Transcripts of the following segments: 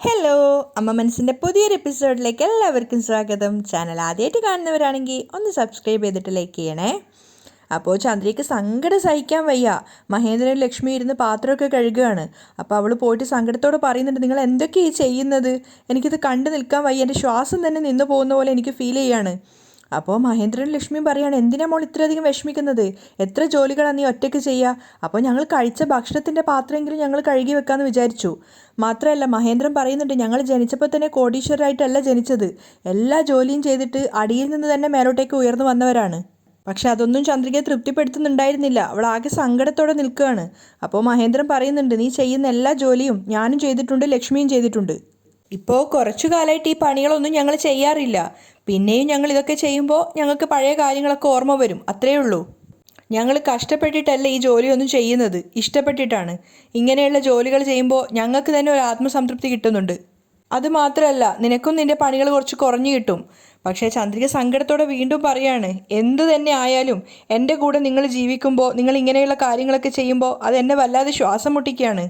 Hello, അമ്മ മനസ്സിൻ്റെ പുതിയൊരു എപ്പിസോഡിലേക്ക് എല്ലാവർക്കും സ്വാഗതം. ചാനൽ ആദ്യമായിട്ട് കാണുന്നവരാണെങ്കിൽ ഒന്ന് സബ്സ്ക്രൈബ് ചെയ്തിട്ട് ലൈക്ക് ചെയ്യണേ. അപ്പോൾ ചന്ദ്രയ്ക്ക് സങ്കടം സഹിക്കാൻ വയ്യ. മഹേന്ദ്രൻ ലക്ഷ്മി ഇരുന്ന് പാത്രമൊക്കെ കഴുകുകയാണ്. അപ്പോൾ അവൾ പോയിട്ട് സങ്കടത്തോടെ പറയുന്നുണ്ട്, നിങ്ങൾ എന്തൊക്കെയാണ് ഈ ചെയ്യുന്നത്? എനിക്കിത് കണ്ടു നിൽക്കാൻ വയ്യ, എൻ്റെ ശ്വാസം തന്നെ നിന്നു പോകുന്ന പോലെ എനിക്ക് ഫീൽ ചെയ്യാണ്. അപ്പോൾ മഹേന്ദ്രൻ ലക്ഷ്മിയും പറയുകയാണ്, എന്തിനാ മോൾ ഇത്രയധികം വിഷമിക്കുന്നത്? എത്ര ജോലികളാണ് നീ ഒറ്റയ്ക്ക് ചെയ്യുക? അപ്പോൾ ഞങ്ങൾ കഴിച്ച ഭക്ഷണത്തിൻ്റെ പാത്രമെങ്കിലും ഞങ്ങൾ കഴുകി വെക്കാമെന്ന് വിചാരിച്ചു. മാത്രമല്ല മഹേന്ദ്രൻ പറയുന്നുണ്ട്, ഞങ്ങൾ ജനിച്ചപ്പോൾ തന്നെ കോടീശ്വരരായിട്ടല്ല ജനിച്ചത്. എല്ലാ ജോലിയും ചെയ്തിട്ട് അടിയിൽ നിന്ന് തന്നെ മേലോട്ടേക്ക് ഉയർന്നു വന്നവരാണ്. പക്ഷെ അതൊന്നും ചന്ദ്രികയെ തൃപ്തിപ്പെടുത്തുന്നുണ്ടായിരുന്നില്ല. അവൾ ആകെ സങ്കടത്തോടെ നിൽക്കുകയാണ്. അപ്പോൾ മഹേന്ദ്രൻ പറയുന്നുണ്ട്, നീ ചെയ്യുന്ന എല്ലാ ജോലിയും ഞാനും ചെയ്തിട്ടുണ്ട്, ലക്ഷ്മിയും ചെയ്തിട്ടുണ്ട്. ഇപ്പോൾ കുറച്ചു കാലമായിട്ട് ഈ പണികളൊന്നും ഞങ്ങൾ ചെയ്യാറില്ല. പിന്നെയും ഞങ്ങൾ ഇതൊക്കെ ചെയ്യുമ്പോൾ ഞങ്ങൾക്ക് പഴയ കാര്യങ്ങളൊക്കെ ഓർമ്മ വരും, അത്രയേ ഉള്ളൂ. ഞങ്ങൾ കഷ്ടപ്പെട്ടിട്ടല്ല ഈ ജോലിയൊന്നും ചെയ്യുന്നത്, ഇഷ്ടപ്പെട്ടിട്ടാണ്. ഇങ്ങനെയുള്ള ജോലികൾ ചെയ്യുമ്പോൾ ഞങ്ങൾക്ക് തന്നെ ഒരു ആത്മസംതൃപ്തി കിട്ടുന്നുണ്ട്. അതുമാത്രമല്ല, നിനക്കും നിൻ്റെ പണികൾ കുറച്ച് കുറഞ്ഞു കിട്ടും. പക്ഷേ ചന്ദ്രിക സങ്കടത്തോടെ വീണ്ടും പറയാണ്, എന്തു തന്നെ ആയാലും എൻ്റെ കൂടെ നിങ്ങൾ ജീവിക്കുമ്പോൾ, നിങ്ങൾ ഇങ്ങനെയുള്ള കാര്യങ്ങളൊക്കെ ചെയ്യുമ്പോൾ അതെന്നെ വല്ലാതെ ശ്വാസം മുട്ടിക്കുകയാണ്.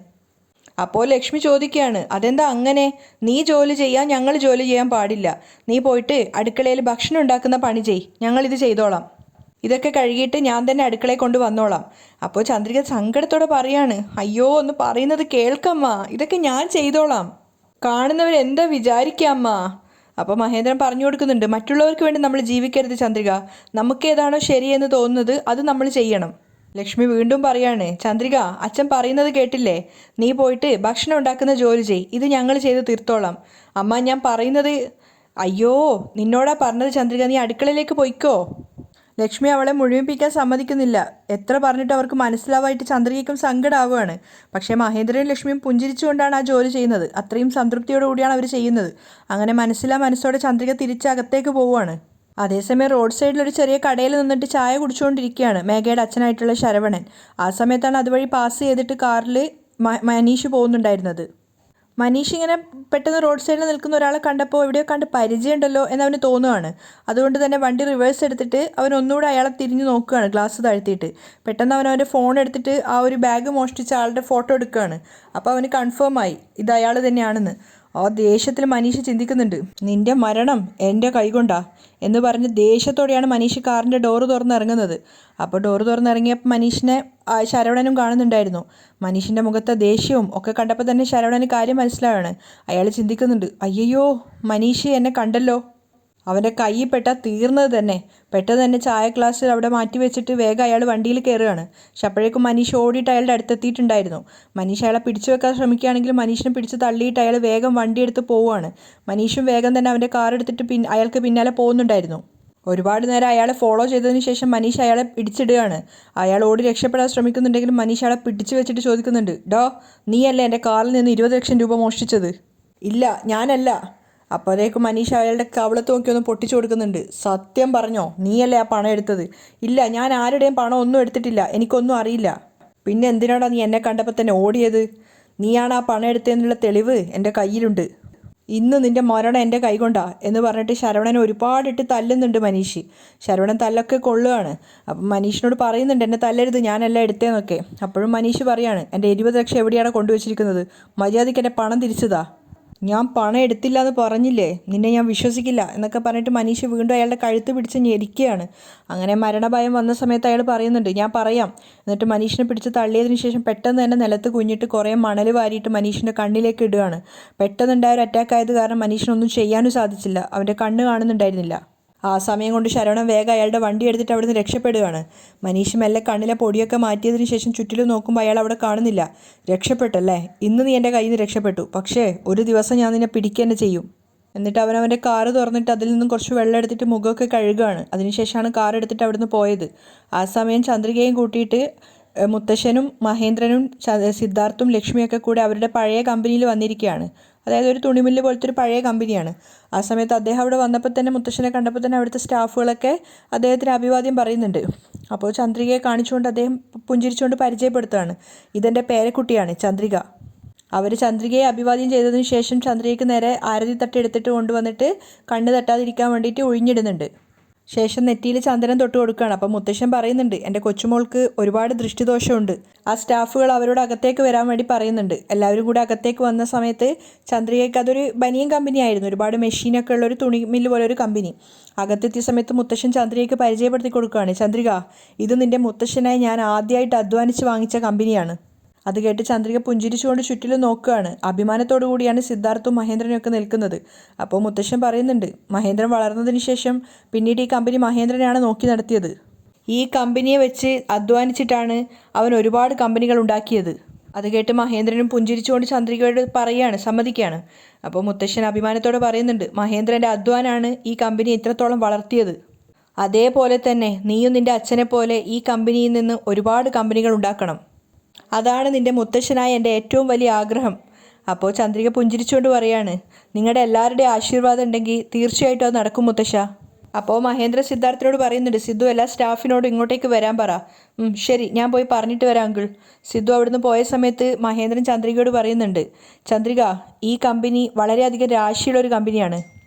അപ്പോൾ ലക്ഷ്മി ചോദിക്കുകയാണ്, അതെന്താ അങ്ങനെ? നീ ജോലി ചെയ്യാൻ ഞങ്ങൾ ജോലി ചെയ്യാൻ പാടില്ല. നീ പോയിട്ട് അടുക്കളയിൽ ഭക്ഷണം ഉണ്ടാക്കുന്ന പണി ചെയ്, ഞങ്ങളിത് ചെയ്തോളാം. ഇതൊക്കെ കഴുകിയിട്ട് ഞാൻ തന്നെ അടുക്കളയിൽ കൊണ്ട് വന്നോളാം. അപ്പോൾ ചന്ദ്രിക സങ്കടത്തോടെ പറയാണ്, അയ്യോ ഒന്ന് പറയുന്നത് കേൾക്കമ്മ, ഇതൊക്കെ ഞാൻ ചെയ്തോളാം. കാണുന്നവരെന്താ വിചാരിക്കാമ്മ? അപ്പോൾ മഹേന്ദ്രൻ പറഞ്ഞു കൊടുക്കുന്നുണ്ട്, മറ്റുള്ളവർക്ക് വേണ്ടി നമ്മൾ ജീവിക്കരുത് ചന്ദ്രിക. നമുക്കേതാണോ ശരിയെന്ന് തോന്നുന്നത് അത് നമ്മൾ ചെയ്യണം. ലക്ഷ്മി വീണ്ടും പറയാണ്, ചന്ദ്രിക അച്ഛൻ പറയുന്നത് കേട്ടില്ലേ? നീ പോയിട്ട് ഭക്ഷണം ഉണ്ടാക്കുന്ന ജോലി ചെയ്, ഇത് ഞങ്ങൾ ചെയ്ത് തീർത്തോളാം. അമ്മ ഞാൻ പറയുന്നത്. അയ്യോ നിന്നോടാ പറഞ്ഞത് ചന്ദ്രിക, നീ അടുക്കളയിലേക്ക് പോയിക്കോ. ലക്ഷ്മി അവളെ മുഴുമിപ്പിക്കാൻ സമ്മതിക്കുന്നില്ല. എത്ര പറഞ്ഞിട്ട് അവർക്ക് മനസ്സിലാവായിട്ട് ചന്ദ്രികയ്ക്കും സങ്കടമാവുകയാണ്. പക്ഷേ മഹേന്ദ്രനും ലക്ഷ്മിയും പുഞ്ചിരിച്ചുകൊണ്ടാണ് ആ ജോലി ചെയ്യുന്നത്. അത്രയും സംതൃപ്തിയോടുകൂടിയാണ് അവർ ചെയ്യുന്നത്. അങ്ങനെ മനസ്സിലോടെ ചന്ദ്രിക തിരിച്ചകത്തേക്ക് പോവുകയാണ്. അതേസമയം റോഡ് സൈഡിൽ ഒരു ചെറിയ കടയിൽ നിന്നിട്ട് ചായ കുടിച്ചുകൊണ്ടിരിക്കുകയാണ് മേഘയുടെ അച്ഛനായിട്ടുള്ള ശരവണൻ. ആ സമയത്താണ് അതുവഴി പാസ് ചെയ്തിട്ട് കാറിൽ മനീഷ് പോകുന്നുണ്ടായിരുന്നത്. മനീഷ് ഇങ്ങനെ പെട്ടെന്ന് റോഡ് സൈഡിൽ നിൽക്കുന്ന ഒരാളെ കണ്ടപ്പോൾ എവിടെയോ കണ്ട് പരിചയമുണ്ടല്ലോ എന്നവന് തോന്നുകയാണ്. അതുകൊണ്ട് തന്നെ വണ്ടി റിവേഴ്സ് എടുത്തിട്ട് അവൻ ഒന്നുകൂടെ അയാളെ തിരിഞ്ഞു നോക്കുകയാണ്, ഗ്ലാസ് താഴ്ത്തിയിട്ട്. പെട്ടെന്ന് അവൻ്റെ ഫോൺ എടുത്തിട്ട് ആ ഒരു ബാഗ് മോഷ്ടിച്ച ആളുടെ ഫോട്ടോ എടുക്കുകയാണ്. അപ്പോൾ അവന് കൺഫേം ആയി ഇത് അയാൾ തന്നെയാണെന്ന്. ആ ദേഷ്യത്തിൽ മനീഷ് ചിന്തിക്കുന്നുണ്ട്, നിന്റെ മരണം എൻ്റെ കൈകൊണ്ടാ എന്ന് പറഞ്ഞ് ദേഷ്യത്തോടെയാണ് മനീഷ് കാറിൻ്റെ ഡോറ് തുറന്നിറങ്ങുന്നത്. അപ്പോൾ ഡോറ് തുറന്നിറങ്ങിയപ്പോൾ മനീഷിനെ ശരവണനും കാണുന്നുണ്ടായിരുന്നു. മനീഷിൻ്റെ മുഖത്തെ ദേഷ്യവും ഒക്കെ കണ്ടപ്പോൾ തന്നെ ശരവണന് കാര്യം മനസ്സിലാവാണ്. അയാൾ ചിന്തിക്കുന്നുണ്ട്, അയ്യോ മനീഷ് എന്നെ കണ്ടല്ലോ. അവൻ്റെ കയ്യിൽ പെട്ടാൽ തീർന്നത് തന്നെ. പെട്ടെന്ന് തന്നെ ചായ ഗ്ലാസ്സിൽ അവിടെ മാറ്റി വെച്ചിട്ട് വേഗം അയാൾ വണ്ടിയിൽ കയറുകയാണ്. പക്ഷെ അപ്പോഴേക്കും മനീഷ് ഓടിയിട്ട് അയാളുടെ അടുത്തെത്തിയിട്ടുണ്ടായിരുന്നു. മനീഷ് അയാളെ പിടിച്ചു വെക്കാൻ ശ്രമിക്കുകയാണെങ്കിലും മനീഷിനെ പിടിച്ച് തള്ളിയിട്ട് അയാൾ വേഗം വണ്ടി എടുത്ത് പോവുകയാണ്. മനീഷും വേഗം തന്നെ അവൻ്റെ കാർ എടുത്തിട്ട് അയാൾക്ക് പിന്നാലെ പോകുന്നുണ്ടായിരുന്നു. ഒരുപാട് നേരം അയാളെ ഫോളോ ചെയ്തതിന് ശേഷം മനീഷ് അയാളെ പിടിച്ചിടുകയാണ്. അയാൾ ഓടി രക്ഷപ്പെടാൻ ശ്രമിക്കുന്നുണ്ടെങ്കിലും മനീഷ് അയാളെ പിടിച്ചു വെച്ചിട്ട് ചോദിക്കുന്നുണ്ട്, ഡോ നീയല്ലേ എൻ്റെ കാറിൽ നിന്ന് 20 ലക്ഷം രൂപ മോഷ്ടിച്ചത്? ഇല്ല ഞാനല്ല. അപ്പോഴേക്കും മനീഷ് അയാളുടെ കവളത്ത് നോക്കി ഒന്ന് പൊട്ടിച്ചു കൊടുക്കുന്നുണ്ട്. സത്യം പറഞ്ഞോ, നീയല്ലേ ആ പണം എടുത്തത്? ഇല്ല ഞാൻ ആരുടെയും പണം ഒന്നും എടുത്തിട്ടില്ല, എനിക്കൊന്നും അറിയില്ല. പിന്നെ എന്തിനാടാ നീ എന്നെ കണ്ടപ്പോൾ തന്നെ ഓടിയത്? നീയാണ് ആ പണം എടുത്തതെന്നുള്ള തെളിവ് എൻ്റെ കയ്യിലുണ്ട്. ഇന്ന് നിൻ്റെ മരണം എൻ്റെ കൈകൊണ്ടാ എന്ന് പറഞ്ഞിട്ട് ശരവണനെ ഒരുപാടിട്ട് തല്ലുന്നുണ്ട് മനീഷ്. ശരവണൻ തല്ലൊക്കെ കൊള്ളുകയാണ്. അപ്പം മനീഷിനോട് പറയുന്നുണ്ട്, എന്നെ തല്ലരുത്, ഞാനല്ല എടുത്തതെന്നൊക്കെ. അപ്പോഴും മനീഷ് പറയാണ്, എൻ്റെ 20 ലക്ഷം എവിടെയാണ് കൊണ്ടുവച്ചിരിക്കുന്നത്? മര്യാദയ്ക്ക് എൻ്റെ പണം തിരിച്ചതാ. ഞാൻ പണം എടുത്തില്ല എന്ന് പറഞ്ഞില്ലേ, നിന്നെ ഞാൻ വിശ്വസിക്കില്ല എന്നൊക്കെ പറഞ്ഞിട്ട് മനീഷ് വീണ്ടും അയാളുടെ കഴുത്ത് പിടിച്ച് ഞെരിക്കുകയാണ്. അങ്ങനെ മരണഭയം വന്ന സമയത്ത് അയാൾ പറയുന്നുണ്ട്, ഞാൻ പറയാം. എന്നിട്ട് മനീഷിനെ പിടിച്ച് തള്ളിയതിന് ശേഷം പെട്ടെന്ന് തന്നെ നിലത്ത് കുഞ്ഞിട്ട് കുറേ മണൽ വാരിയിട്ട് മനീഷിൻ്റെ കണ്ണിലേക്ക് ഇടുകയാണ്. പെട്ടെന്നുണ്ടായ ഒരു അറ്റാക്ക് ആയത് കാരണം മനീഷിനൊന്നും ചെയ്യാനും സാധിച്ചില്ല. അവൻ്റെ കണ്ണ് കാണുന്നുണ്ടായിരുന്നില്ല. ആ സമയം കൊണ്ട് ശരവണൻ വേഗം അയാളുടെ വണ്ടി എടുത്തിട്ട് അവിടുന്ന് രക്ഷപ്പെടുകയാണ്. മനീഷ് മെല്ലെ കണ്ണിലെ പൊടിയൊക്കെ മാറ്റിയതിന് ശേഷം ചുറ്റിലും നോക്കുമ്പോൾ അയാൾ അവിടെ കാണുന്നില്ല. രക്ഷപ്പെട്ടല്ലേ, ഇന്ന് നീ എൻ്റെ കയ്യിൽ നിന്ന് രക്ഷപ്പെട്ടു. പക്ഷേ ഒരു ദിവസം ഞാൻ നിന്നെ പിടിക്കുക തന്നെ ചെയ്യും. എന്നിട്ട് അവൻ്റെ കാറ് തുറന്നിട്ട് അതിൽ നിന്നും കുറച്ച് വെള്ളം എടുത്തിട്ട് മുഖമൊക്കെ കഴുകുകയാണ്. അതിനുശേഷമാണ് കാർ എടുത്തിട്ട് അവിടുന്ന് പോയത്. ആ സമയം ചന്ദ്രികയും കൂട്ടിയിട്ട് മുത്തശ്ശനും മഹേന്ദ്രനും സിദ്ധാർത്ഥും ലക്ഷ്മിയൊക്കെ കൂടി അവരുടെ പഴയ കമ്പനിയിൽ വന്നിരിക്കുകയാണ്. അതായത് ഒരു തുണിമില്ല് പോലത്തെ ഒരു പഴയ കമ്പനിയാണ്. ആ സമയത്ത് അദ്ദേഹം അവിടെ വന്നപ്പോൾ തന്നെ മുത്തശ്ശനെ കണ്ടപ്പോൾ തന്നെ അവിടുത്തെ സ്റ്റാഫുകളൊക്കെ അദ്ദേഹത്തിന് അഭിവാദ്യം പറയുന്നുണ്ട്. അപ്പോൾ ചന്ദ്രികയെ കാണിച്ചുകൊണ്ട് അദ്ദേഹം പുഞ്ചിരിച്ചുകൊണ്ട് പരിചയപ്പെടുത്തുകയാണ്, ഇതെൻ്റെ പേരക്കുട്ടിയാണ് ചന്ദ്രിക. അവർ ചന്ദ്രികയെ അഭിവാദ്യം ചെയ്തതിന് ശേഷം ചന്ദ്രികയ്ക്ക് നേരെ ആരതി തട്ട് എടുത്തിട്ട് കൊണ്ടുവന്നിട്ട് കണ്ണ് തട്ടാതിരിക്കാൻ വേണ്ടിയിട്ട് ഒഴിഞ്ഞിടുന്നുണ്ട്. ശേഷം നെറ്റിയിൽ ചന്ദനം തൊട്ട് കൊടുക്കുകയാണ്. അപ്പം മുത്തശ്ശൻ പറയുന്നുണ്ട്, എൻ്റെ കൊച്ചുമോൾക്ക് ഒരുപാട് ദൃഷ്ടിദോഷമുണ്ട്. ആ സ്റ്റാഫുകൾ അവരോട് അകത്തേക്ക് വരാൻ വേണ്ടി പറയുന്നുണ്ട്. എല്ലാവരും കൂടി അകത്തേക്ക് വന്ന സമയത്ത് ചന്ദ്രികയ്ക്ക് അതൊരു ബനിയൻ കമ്പനി ആയിരുന്നു, ഒരുപാട് മെഷീനൊക്കെ ഉള്ളൊരു തുണി മില്ല് പോലെ ഒരു കമ്പനി. അകത്തെത്തിയ സമയത്ത് മുത്തശ്ശൻ ചന്ദ്രികയ്ക്ക് പരിചയപ്പെടുത്തി കൊടുക്കുകയാണ്. ചന്ദ്രിക, ഇത് നിൻ്റെ മുത്തശ്ശനായി ഞാൻ ആദ്യമായിട്ട് അധ്വാനിച്ച് വാങ്ങിച്ച കമ്പനിയാണ്. അത് കേട്ട് ചന്ദ്രിക പുഞ്ചിരിച്ചുകൊണ്ട് ചുറ്റിലും നോക്കുകയാണ്. അഭിമാനത്തോടു കൂടിയാണ് സിദ്ധാർത്ഥും മഹേന്ദ്രനൊക്കെ നിൽക്കുന്നത്. അപ്പോൾ മുത്തശ്ശൻ പറയുന്നുണ്ട്, മഹേന്ദ്രൻ വളർന്നതിന് ശേഷം പിന്നീട് ഈ കമ്പനി മഹേന്ദ്രനാണ് നോക്കി നടത്തിയത്. ഈ കമ്പനിയെ വെച്ച് അധ്വാനിച്ചിട്ടാണ് അവൻ ഒരുപാട് കമ്പനികൾ ഉണ്ടാക്കിയത്. അത് കേട്ട് മഹേന്ദ്രനും പുഞ്ചിരിച്ചുകൊണ്ട് ചന്ദ്രികയോട് പറയുകയാണ്, സമ്മതിക്കുകയാണ്. അപ്പോൾ മുത്തശ്ശൻ അഭിമാനത്തോടെ പറയുന്നുണ്ട്, മഹേന്ദ്രൻ്റെ അധ്വാനമാണ് ഈ കമ്പനി ഇത്രത്തോളം വളർത്തിയത്. അതേപോലെ തന്നെ നീയും നിൻ്റെ അച്ഛനെ പോലെ ഈ കമ്പനിയിൽ നിന്ന് ഒരുപാട് കമ്പനികൾ ഉണ്ടാക്കണം. അതാണ് നിൻ്റെ മുത്തശ്ശനായ എൻ്റെ ഏറ്റവും വലിയ ആഗ്രഹം. അപ്പോൾ ചന്ദ്രിക പുഞ്ചിരിച്ചുകൊണ്ട് പറയാണ്, നിങ്ങളുടെ എല്ലാവരുടെയും ആശീർവാദം ഉണ്ടെങ്കിൽ തീർച്ചയായിട്ടും അത് നടക്കും മുത്തശ്ശ. അപ്പോൾ മഹേന്ദ്ര സിദ്ധാർത്ഥനോട് പറയുന്നുണ്ട്, സിദ്ധു എല്ലാ സ്റ്റാഫിനോടും ഇങ്ങോട്ടേക്ക് വരാൻ പറ. ശരി, ഞാൻ പോയി പറഞ്ഞിട്ട് വരാം അങ്കിൾ. സിദ്ധു അവിടുന്ന് പോയ സമയത്ത് മഹേന്ദ്രൻ ചന്ദ്രികയോട് പറയുന്നുണ്ട്, ചന്ദ്രിക, ഈ കമ്പനി വളരെയധികം രാശിയുള്ളൊരു കമ്പനിയാണ്.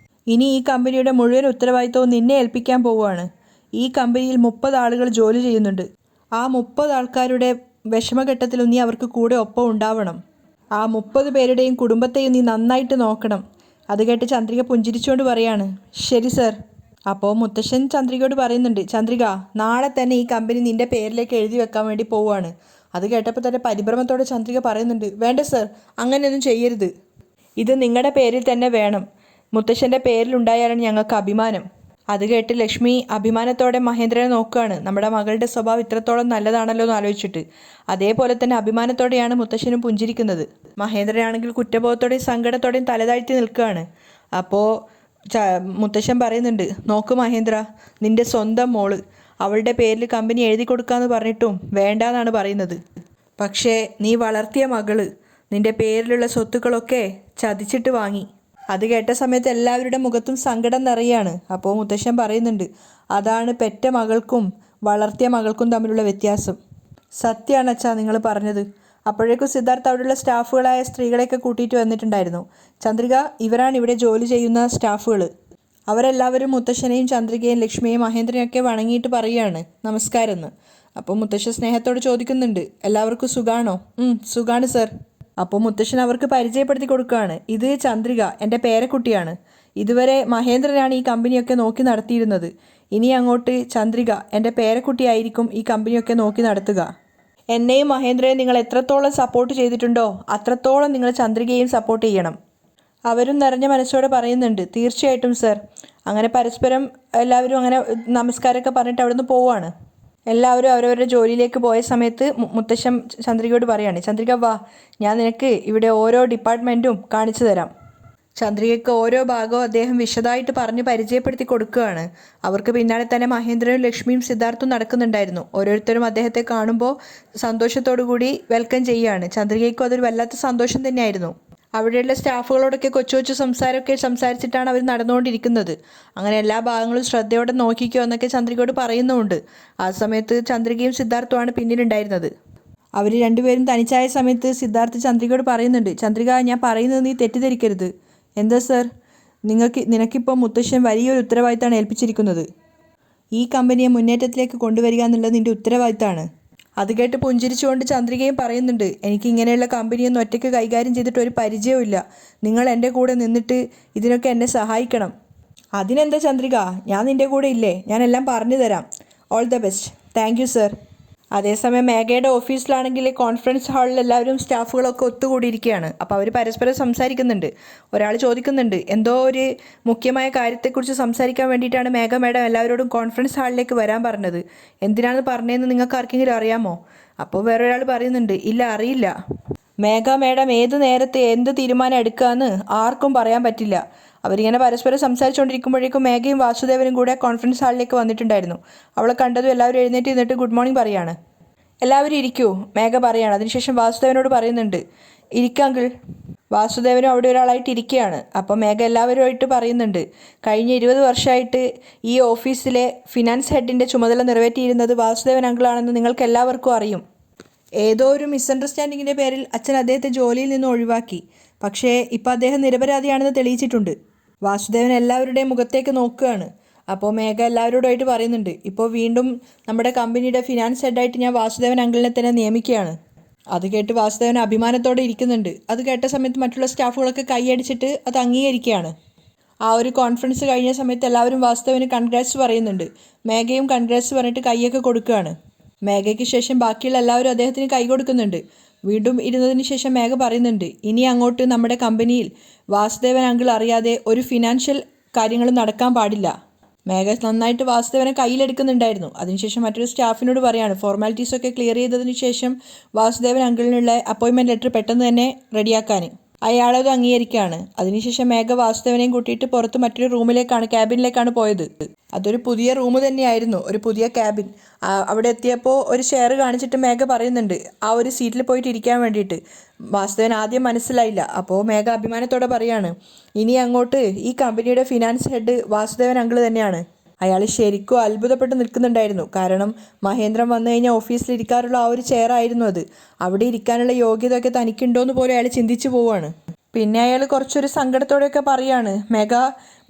ഇനി ഈ കമ്പനിയുടെ മുഴുവൻ ഉത്തരവാദിത്വവും നിന്നെ ഏൽപ്പിക്കാൻ പോവുകയാണ്. ഈ കമ്പനിയിൽ 30 ആളുകൾ ജോലി ചെയ്യുന്നുണ്ട്. ആ 30 ആൾക്കാരുടെ വിഷമഘട്ടത്തിലും നീ അവർക്ക് കൂടെ ഒപ്പം ഉണ്ടാവണം. ആ 30 പേരുടെയും കുടുംബത്തെയും നീ നന്നായിട്ട് നോക്കണം. അത് കേട്ട് ചന്ദ്രിക പുഞ്ചിരിച്ചുകൊണ്ട് പറയാണ്, ശരി സർ. അപ്പോൾ മുത്തശ്ശൻ ചന്ദ്രികയോട് പറയുന്നുണ്ട്, ചന്ദ്രിക, നാളെ തന്നെ ഈ കമ്പനി നിൻ്റെ പേരിലേക്ക് എഴുതി വെക്കാൻ വേണ്ടി പോവുകയാണ്. അത് കേട്ടപ്പോൾ തന്നെ പരിഭ്രമത്തോടെ ചന്ദ്രിക പറയുന്നുണ്ട്, വേണ്ട സർ, അങ്ങനെയൊന്നും ചെയ്യരുത്. ഇത് നിങ്ങളുടെ പേരിൽ തന്നെ വേണം. മുത്തശ്ശൻ്റെ പേരിലുണ്ടായാലാണ് ഞങ്ങൾക്ക് അഭിമാനം. അത് കേട്ട് ലക്ഷ്മി അഭിമാനത്തോടെ മഹേന്ദ്രനെ നോക്കുകയാണ്. നമ്മുടെ മകളുടെ സ്വഭാവം ഇത്രത്തോളം നല്ലതാണല്ലോ എന്ന് ആലോചിച്ചിട്ട്. അതേപോലെ തന്നെ അഭിമാനത്തോടെയാണ് മുത്തശ്ശനും പുഞ്ചിരിക്കുന്നത്. മഹേന്ദ്രനാണെങ്കിൽ കുറ്റബോധത്തോടെയും സങ്കടത്തോടെയും തലതാഴ്ത്തി നിൽക്കുകയാണ്. അപ്പോൾ മുത്തശ്ശൻ പറയുന്നുണ്ട്, നോക്ക് മഹേന്ദ്ര, നിൻ്റെ സ്വന്തം മോള് അവളുടെ പേരിൽ കമ്പനി എഴുതി കൊടുക്കാമെന്ന് പറഞ്ഞിട്ടും വേണ്ടാന്നാണ് പറയുന്നത്. പക്ഷേ നീ വളർത്തിയ മകള് നിൻ്റെ പേരിലുള്ള സ്വത്തുക്കളൊക്കെ ചതിച്ചിട്ട് വാങ്ങി. അത് കേട്ട സമയത്ത് എല്ലാവരുടെ മുഖത്തും സങ്കടം നിറയാണ്. അപ്പോൾ മുത്തശ്ശൻ പറയുന്നുണ്ട്, അതാണ് പെറ്റ മകൾക്കും വളർത്തിയ മകൾക്കും തമ്മിലുള്ള വ്യത്യാസം. സത്യമാണ് അച്ഛാ നിങ്ങൾ പറഞ്ഞത്. അപ്പോഴേക്കും സിദ്ധാർത്ഥ് അവിടെയുള്ള സ്റ്റാഫുകളായ സ്ത്രീകളെയൊക്കെ കൂട്ടിയിട്ട് വന്നിട്ടുണ്ടായിരുന്നു. ചന്ദ്രിക, ഇവരാണ് ഇവിടെ ജോലി ചെയ്യുന്ന സ്റ്റാഫുകൾ. അവരെല്ലാവരും മുത്തശ്ശനെയും ചന്ദ്രികയും ലക്ഷ്മിയെയും മഹേന്ദ്രനെയൊക്കെ വണങ്ങിയിട്ട് പറയുകയാണ് നമസ്കാരം എന്ന്. അപ്പോൾ മുത്തശ്ശൻ സ്നേഹത്തോട് ചോദിക്കുന്നുണ്ട്, എല്ലാവർക്കും സുഖാണോ? സുഖാണ് സർ. അപ്പോൾ മുത്തശ്ശൻ അവർക്ക് പരിചയപ്പെടുത്തി കൊടുക്കുകയാണ്, ഇത് ചന്ദ്രിക, എൻ്റെ പേരക്കുട്ടിയാണ്. ഇതുവരെ മഹേന്ദ്രനാണ് ഈ കമ്പനിയൊക്കെ നോക്കി നടത്തിയിരുന്നത്. ഇനി അങ്ങോട്ട് ചന്ദ്രിക എൻ്റെ പേരക്കുട്ടിയായിരിക്കും ഈ കമ്പനിയൊക്കെ നോക്കി നടത്തുക. എന്നെയും മഹേന്ദ്രനെയും നിങ്ങൾ എത്രത്തോളം സപ്പോർട്ട് ചെയ്തിട്ടുണ്ടോ അത്രത്തോളം നിങ്ങൾ ചന്ദ്രികയെയും സപ്പോർട്ട് ചെയ്യണം. അവരും നിറഞ്ഞ മനസ്സോടെ പറയുന്നുണ്ട്, തീർച്ചയായിട്ടും സർ. അങ്ങനെ പരസ്പരം എല്ലാവരും അങ്ങനെ നമസ്കാരമൊക്കെ പറഞ്ഞിട്ട് അവിടുന്ന് പോവുകയാണ്. എല്ലാവരും അവരവരുടെ ജോലിയിലേക്ക് പോയ സമയത്ത് മുത്തശ്ശൻ ചന്ദ്രികയോട് പറയാണ്, ചന്ദ്രിക വാ, ഞാൻ നിനക്ക് ഇവിടെ ഓരോ ഡിപ്പാർട്ട്മെൻറ്റും കാണിച്ചു തരാം. ചന്ദ്രികയ്ക്ക് ഓരോ ഭാഗവും അദ്ദേഹം വിശദമായിട്ട് പറഞ്ഞ് പരിചയപ്പെടുത്തി കൊടുക്കുകയാണ്. അവർക്ക് പിന്നാലെ തന്നെ മഹേന്ദ്രനും ലക്ഷ്മിയും സിദ്ധാർത്ഥും നടക്കുന്നുണ്ടായിരുന്നു. ഓരോരുത്തരും അദ്ദേഹത്തെ കാണുമ്പോൾ സന്തോഷത്തോടു കൂടി വെൽക്കം ചെയ്യുകയാണ്. ചന്ദ്രികയ്ക്കും അതൊരു വല്ലാത്ത സന്തോഷം തന്നെയായിരുന്നു. അവിടെയുള്ള സ്റ്റാഫുകളോടൊക്കെ കൊച്ചു കൊച്ചു സംസാരമൊക്കെ സംസാരിച്ചിട്ടാണ് അവർ നടന്നുകൊണ്ടിരിക്കുന്നത്. അങ്ങനെ എല്ലാ ഭാഗങ്ങളും ശ്രദ്ധയോടെ നോക്കിക്കോ എന്നൊക്കെ ചന്ദ്രികയോട് പറയുന്നുമുണ്ട്. ആ സമയത്ത് ചന്ദ്രികയും സിദ്ധാർത്ഥുമാണ് പിന്നിലുണ്ടായിരുന്നത്. അവർ രണ്ടുപേരും തനിച്ചായ സമയത്ത് സിദ്ധാർത്ഥ് ചന്ദ്രികയോട് പറയുന്നുണ്ട്, ചന്ദ്രിക, ഞാൻ പറയുന്നത് നീ തെറ്റിദ്ധരിക്കരുത്. എന്താ സർ? നിനക്കിപ്പോൾ മുത്തശ്ശൻ വലിയൊരു ഉത്തരവാദിത്തമാണ് ഏൽപ്പിച്ചിരിക്കുന്നത്. ഈ കമ്പനിയെ മുന്നേറ്റത്തിലേക്ക് കൊണ്ടുവരിക എന്നുള്ളത് നിൻ്റെ ഉത്തരവാദിത്തമാണ്. അത് കേട്ട് പുഞ്ചിരിച്ചുകൊണ്ട് ചന്ദ്രികയും പറയുന്നുണ്ട്, എനിക്ക് ഇങ്ങനെയുള്ള കമ്പനിയൊന്നും ഒറ്റയ്ക്ക് കൈകാര്യം ചെയ്തിട്ട് ഒരു പരിചയവുമില്ല. നിങ്ങൾ എൻ്റെ കൂടെ നിന്നിട്ട് ഇതിനൊക്കെ എന്നെ സഹായിക്കണം. അതിനെന്താ ചന്ദ്രിക, ഞാൻ നിൻ്റെ കൂടെ ഇല്ലേ, ഞാനെല്ലാം പറഞ്ഞു തരാം. All the best. Thank you sir. അതേസമയം മേഘയുടെ ഓഫീസിലാണെങ്കിൽ കോൺഫറൻസ് ഹാളിൽ എല്ലാവരും സ്റ്റാഫുകളൊക്കെ ഒത്തുകൂടിയിരിക്കുകയാണ്. അപ്പോൾ അവർ പരസ്പരം സംസാരിക്കുന്നുണ്ട്. ഒരാൾ ചോദിക്കുന്നുണ്ട്, എന്തോ ഒരു മുഖ്യമായ കാര്യത്തെക്കുറിച്ച് സംസാരിക്കാൻ വേണ്ടിയിട്ടാണ് മേഘ മേഡം എല്ലാവരോടും കോൺഫറൻസ് ഹാളിലേക്ക് വരാൻ പറഞ്ഞത്. എന്തിനാണ് പറഞ്ഞതെന്ന് നിങ്ങൾക്ക് ആർക്കെങ്കിലും അറിയാമോ? അപ്പോൾ വേറൊരാൾ പറയുന്നുണ്ട്, ഇല്ല, അറിയില്ല. മേഘ മേഡം ഏത് നേരത്ത് എന്ത് തീരുമാനം എടുക്കാമെന്ന് ആർക്കും പറയാൻ പറ്റില്ല. അവരിങ്ങനെ പരസ്പരം സംസാരിച്ചുകൊണ്ടിരിക്കുമ്പോഴേക്കും മേഘയും വാസുദേവനും കൂടെ കോൺഫറൻസ് ഹാളിലേക്ക് വന്നിട്ടുണ്ടായിരുന്നു. അവളെ കണ്ടതും എല്ലാവരും എഴുന്നേറ്റ് നിന്നിട്ട് ഗുഡ് മോർണിംഗ് പറയാണ്. എല്ലാവരും ഇരിക്കൂ, മേഘ പറയാണ്. അതിനുശേഷം വാസുദേവനോട് പറയുന്നുണ്ട്, ഇരിക്കാങ്കിൾ. വാസുദേവനും അവിടെ ഒരാളായിട്ട് ഇരിക്കുകയാണ്. അപ്പോൾ മേഘ എല്ലാവരുമായിട്ട് പറയുന്നുണ്ട്, കഴിഞ്ഞ 20 വർഷമായിട്ട് ഈ ഓഫീസിലെ ഫിനാൻസ് ഹെഡിൻ്റെ ചുമതല നിറവേറ്റിയിരുന്നത് വാസുദേവൻ അങ്കിളാണെന്ന് നിങ്ങൾക്ക് എല്ലാവർക്കും അറിയും. ഏതോ ഒരു മിസ്അണ്ടർസ്റ്റാൻഡിങ്ങിൻ്റെ പേരിൽ അച്ഛൻ അദ്ദേഹത്തെ ജോലിയിൽ നിന്ന് ഒഴിവാക്കി. പക്ഷേ ഇപ്പോൾ അദ്ദേഹം നിരപരാധിയാണെന്ന് തെളിയിച്ചിട്ടുണ്ട്. വാസുദേവൻ എല്ലാവരുടെയും മുഖത്തേക്ക് നോക്കുകയാണ്. അപ്പോൾ മേഘ എല്ലാവരോടുമായിട്ട് പറയുന്നുണ്ട്, ഇപ്പോൾ വീണ്ടും നമ്മുടെ കമ്പനിയുടെ ഫിനാൻസ് ഹെഡായിട്ട് ഞാൻ വാസുദേവൻ അങ്കിളിനെ തന്നെ നിയമിക്കുകയാണ്. അത് കേട്ട് വാസുദേവൻ അഭിമാനത്തോടെ ഇരിക്കുന്നുണ്ട്. അത് കേട്ട സമയത്ത് മറ്റുള്ള സ്റ്റാഫുകളൊക്കെ കൈയടിച്ചിട്ട് അത് അംഗീകരിക്കുകയാണ്. ആ ഒരു കോൺഫറൻസ് കഴിഞ്ഞ സമയത്ത് എല്ലാവരും വാസുദേവന് കൺഗ്രാറ്റ്സ് പറയുന്നുണ്ട്. മേഘയും കൺഗ്രാറ്റ്സ് പറഞ്ഞിട്ട് കൈയൊക്കെ കൊടുക്കുകയാണ്. മേഘയ്ക്ക് ശേഷം ബാക്കിയുള്ള എല്ലാവരും അദ്ദേഹത്തിന് കൈ കൊടുക്കുന്നുണ്ട്. വീണ്ടും ഇരുന്നതിന് ശേഷം മേഘ പറയുന്നുണ്ട്, ഇനി അങ്ങോട്ട് നമ്മുടെ കമ്പനിയിൽ വാസുദേവൻ അങ്കിൾ അറിയാതെ ഒരു ഫിനാൻഷ്യൽ കാര്യങ്ങളും നടക്കാൻ പാടില്ല. മേഘ നന്നായിട്ട് വാസുദേവനെ കയ്യിലെടുക്കുന്നുണ്ടായിരുന്നു. അതിനുശേഷം മറ്റൊരു സ്റ്റാഫിനോട് പറയാണ്, ഫോർമാലിറ്റീസൊക്കെ ക്ലിയർ ചെയ്തതിന് ശേഷം വാസുദേവൻ അങ്കിളിനുള്ള അപ്പോയിൻമെൻറ്റ് ലെറ്റർ പെട്ടെന്ന് തന്നെ റെഡിയാക്കാൻ അയാളത് അംഗീകരിക്കുകയാണ്. അതിനുശേഷം മേഘ വാസുദേവനെയും കൂട്ടിയിട്ട് പുറത്ത് മറ്റൊരു റൂമിലേക്കാണ്, ക്യാബിനിലേക്കാണ് പോയത്. അതൊരു പുതിയ റൂം തന്നെയായിരുന്നു, ഒരു പുതിയ ക്യാബിൻ. അവിടെ എത്തിയപ്പോൾ ഒരു ചെയർ കാണിച്ചിട്ട് മേഘ പറയുന്നുണ്ട് ആ ഒരു സീറ്റിൽ പോയിട്ട് ഇരിക്കാൻ വേണ്ടിയിട്ട്. വാസുദേവൻ ആദ്യം മനസ്സിലായില്ല. അപ്പോൾ മേഘ അഭിമാനത്തോടെ പറയാണ്, ഇനി അങ്ങോട്ട് ഈ കമ്പനിയുടെ ഫിനാൻസ് ഹെഡ് വാസുദേവൻ അങ്കിൾ തന്നെയാണ്. അയാൾ ശരിക്കും അത്ഭുതപ്പെട്ട് നിൽക്കുന്നുണ്ടായിരുന്നു. കാരണം മഹേന്ദ്രൻ വന്നു കഴിഞ്ഞാൽ ഓഫീസിൽ ഇരിക്കാറുള്ള ആ ഒരു ചെയറായിരുന്നു അത്. അവിടെ ഇരിക്കാനുള്ള യോഗ്യതയൊക്കെ തനിക്കുണ്ടോയെന്ന് പോലും അയാൾ ചിന്തിച്ചു പോവുകയാണ്. പിന്നെ അയാൾ കുറച്ചൊരു സങ്കടത്തോടെയൊക്കെ പറയാണ്, മേഘ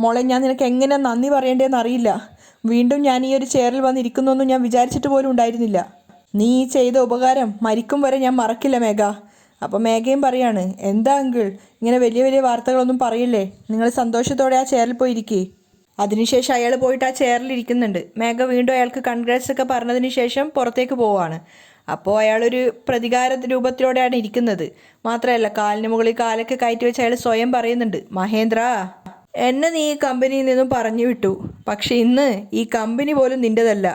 മോളെ, ഞാൻ നിനക്ക് എങ്ങനെ നന്ദി പറയേണ്ടതെന്ന് അറിയില്ല. വീണ്ടും ഞാൻ ഈ ഒരു ചെയറിൽ വന്നിരിക്കുന്നൊന്നും ഞാൻ വിചാരിച്ചിട്ട് പോലും ഉണ്ടായിരുന്നില്ല. നീ ഈ ചെയ്ത ഉപകാരം മരിക്കും വരെ ഞാൻ മറക്കില്ല മേഘ. അപ്പോൾ മേഘയും പറയാണ്, എന്താ അങ്കിൾ ഇങ്ങനെ വലിയ വലിയ വാർത്തകളൊന്നും പറയില്ലേ, നിങ്ങൾ സന്തോഷത്തോടെ ആ ചെയറിൽ പോയി ഇരിക്കേ. അതിനുശേഷം അയാൾ പോയിട്ട് ആ ചെയറിൽ ഇരിക്കുന്നുണ്ട്. മേഘ വീണ്ടും അയാൾക്ക് കൺഗ്രാറ്റ്സ് ഒക്കെ പറഞ്ഞതിന് ശേഷം പുറത്തേക്ക് പോവാണ്. അപ്പോൾ അയാളൊരു പ്രതികാര രൂപത്തിലൂടെയാണ് ഇരിക്കുന്നത്. മാത്രമല്ല കാലിന് മുകളിൽ കാലൊക്കെ കയറ്റി വെച്ച് അയാൾ സ്വയം പറയുന്നുണ്ട്, മഹേന്ദ്ര, എന്നെ നീ ഈ കമ്പനിയിൽ നിന്നും പറഞ്ഞു വിട്ടു, പക്ഷെ ഇന്ന് ഈ കമ്പനി പോലും നിൻ്റെതല്ല.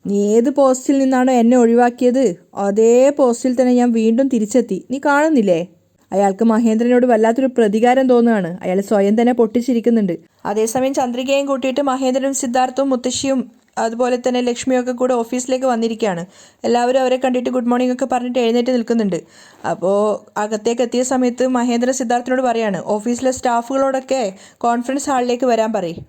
നീ ഏത് പോസ്റ്റിൽ നിന്നാണോ എന്നെ ഒഴിവാക്കിയത് അതേ പോസ്റ്റിൽ തന്നെ ഞാൻ വീണ്ടും തിരിച്ചെത്തി, നീ കാണുന്നില്ലേ. അയാൾക്ക് മഹേന്ദ്രനോട് വല്ലാത്തൊരു പ്രതികാരം തോന്നുകയാണ്. അയാൾ സ്വയം തന്നെ പൊട്ടിച്ചിരിക്കുന്നുണ്ട്. അതേസമയം ചന്ദ്രികയും കൂട്ടിയിട്ട് മഹേന്ദ്രനും സിദ്ധാർത്ഥവും മുത്തശ്ശിയും അതുപോലെ തന്നെ ലക്ഷ്മിയൊക്കെ കൂടെ ഓഫീസിലേക്ക് വന്നിരിക്കുകയാണ്. എല്ലാവരും അവരെ കണ്ടിട്ട് ഗുഡ് മോർണിംഗ് ഒക്കെ പറഞ്ഞിട്ട് എഴുന്നേറ്റ് നിൽക്കുന്നുണ്ട്. അപ്പോൾ അകത്തേക്ക് എത്തിയ സമയത്ത് മഹേന്ദ്രൻ സിദ്ധാർത്ഥിനോട് പറയാണ്, ഓഫീസിലെ സ്റ്റാഫുകളോടൊക്കെ കോൺഫറൻസ് ഹാളിലേക്ക് വരാൻ പറയും.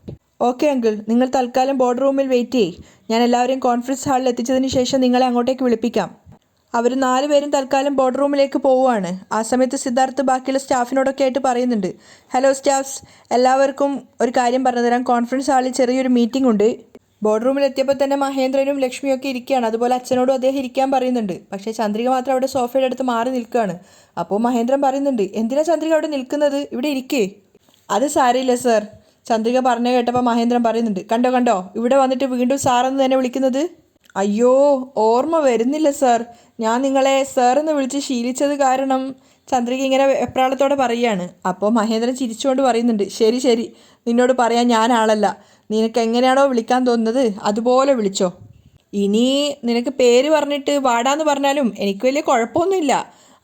ഓക്കെ അങ്കിൾ, നിങ്ങൾ തൽക്കാലം ബോർഡ് റൂമിൽ വെയിറ്റ് ചെയ്യ്. ഞാൻ എല്ലാവരെയും കോൺഫറൻസ് ഹാളിൽ എത്തിച്ചതിന് ശേഷം നിങ്ങളെ അങ്ങോട്ടേക്ക് വിളിപ്പിക്കാം. അവർ 4 പേരും തൽക്കാലം ബോർഡ് റൂമിലേക്ക് പോവുകയാണ്. ആ സമയത്ത് സിദ്ധാർത്ഥ് ബാക്കിയുള്ള സ്റ്റാഫിനോടൊക്കെ ആയിട്ട് പറയുന്നുണ്ട്, ഹലോ സ്റ്റാഫ്സ്, എല്ലാവർക്കും ഒരു കാര്യം പറഞ്ഞു തരാം. കോൺഫറൻസ് ഹാളിൽ ചെറിയൊരു മീറ്റിംഗ് ഉണ്ട്. ബോർഡ് റൂമിൽ എത്തിയപ്പോൾ തന്നെ മഹേന്ദ്രനും ലക്ഷ്മിയൊക്കെ ഇരിക്കുകയാണ്. അതുപോലെ അച്ഛനോടും അദ്ദേഹം ഇരിക്കാൻ പറയുന്നുണ്ട്. പക്ഷേ ചന്ദ്രിക മാത്രം അവിടെ സോഫയുടെ അടുത്ത് മാറി നിൽക്കുകയാണ്. അപ്പോൾ മഹേന്ദ്രൻ പറയുന്നുണ്ട്, എന്തിനാ ചന്ദ്രിക അവിടെ നിൽക്കുന്നത്, ഇവിടെ ഇരിക്കേ. അത് സാരമില്ല സർ. ചന്ദ്രിക പറഞ്ഞു കേട്ടപ്പോൾ മഹേന്ദ്രൻ പറയുന്നുണ്ട്, കണ്ടോ കണ്ടോ, ഇവിടെ വന്നിട്ട് വീണ്ടും സാറെന്ന് തന്നെ വിളിക്കുന്നത്. അയ്യോ, ഓർമ്മ വരുന്നില്ല സർ. ഞാൻ നിങ്ങളെ സാർ എന്ന് വിളിച്ച് ശീലിച്ചത് കാരണം ചന്ദ്രിക ഇങ്ങനെ എപ്രാളത്തോടെ പറയുകയാണ്. അപ്പോൾ മഹേന്ദ്രൻ ചിരിച്ചുകൊണ്ട് പറയുന്നുണ്ട്, ശരി ശരി, നിന്നോട് പറയാൻ ഞാൻ ആളല്ല. നിനക്ക് എങ്ങനെയാണോ വിളിക്കാൻ തോന്നുന്നത് അതുപോലെ വിളിച്ചോ. ഇനി നിനക്ക് പേര് പറഞ്ഞിട്ട് വാടാന്ന് പറഞ്ഞാലും എനിക്ക് വലിയ കുഴപ്പമൊന്നുമില്ല.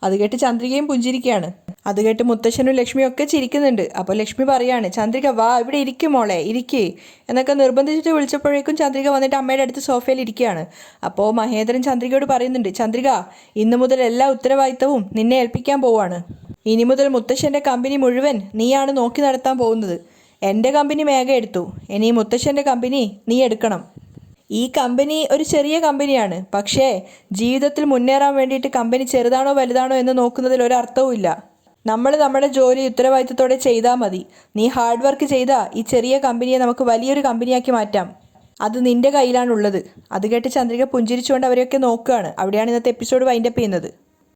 അത് കേട്ട് ചന്ദ്രികയും പുഞ്ചിരിക്കുകയാണ്. അത് കേട്ട് മുത്തശ്ശനും ലക്ഷ്മിയും ഒക്കെ ചിരിക്കുന്നുണ്ട്. അപ്പോൾ ലക്ഷ്മി പറയാണ്, ചന്ദ്രിക വാ, ഇവിടെ ഇരിക്കും മോളെ, ഇരിക്കേ എന്നൊക്കെ നിർബന്ധിച്ചിട്ട് വിളിച്ചപ്പോഴേക്കും ചന്ദ്രിക വന്നിട്ട് അമ്മയുടെ അടുത്ത് സോഫയിൽ ഇരിക്കുകയാണ്. അപ്പോൾ മഹേന്ദ്രൻ ചന്ദ്രികയോട് പറയുന്നുണ്ട്, ചന്ദ്രിക, ഇന്നു മുതൽ എല്ലാ ഉത്തരവാദിത്തവും നിന്നെ ഏൽപ്പിക്കാൻ പോവാണ്. ഇനി മുതൽ മുത്തശ്ശൻ്റെ കമ്പനി മുഴുവൻ നീയാണ് നോക്കി നടത്താൻ പോകുന്നത്. എൻ്റെ കമ്പനി മേഘ എടുത്തു, ഇനി മുത്തശ്ശൻ്റെ കമ്പനി നീ എടുക്കണം. ഈ കമ്പനി ഒരു ചെറിയ കമ്പനിയാണ്, പക്ഷേ ജീവിതത്തിൽ മുന്നേറാൻ വേണ്ടിയിട്ട് കമ്പനി ചെറുതാണോ വലുതാണോ എന്ന് നോക്കുന്നതിൽ ഒരർത്ഥവും ഇല്ല. നമ്മൾ നമ്മുടെ ജോലി ഉത്തരവാദിത്തത്തോടെ ചെയ്താൽ മതി. നീ ഹാർഡ് വർക്ക് ചെയ്താൽ ഈ ചെറിയ കമ്പനിയെ നമുക്ക് വലിയൊരു കമ്പനിയാക്കി മാറ്റാം. അത് നിൻ്റെ കയ്യിലാണുള്ളത്. അത് കേട്ട് ചന്ദ്രിക പുഞ്ചിരിച്ചുകൊണ്ട് അവരെയൊക്കെ നോക്കുകയാണ്. അവിടെയാണ് ഇന്നത്തെ എപ്പിസോഡ് വൈൻഡപ്പ് ചെയ്യുന്നത്.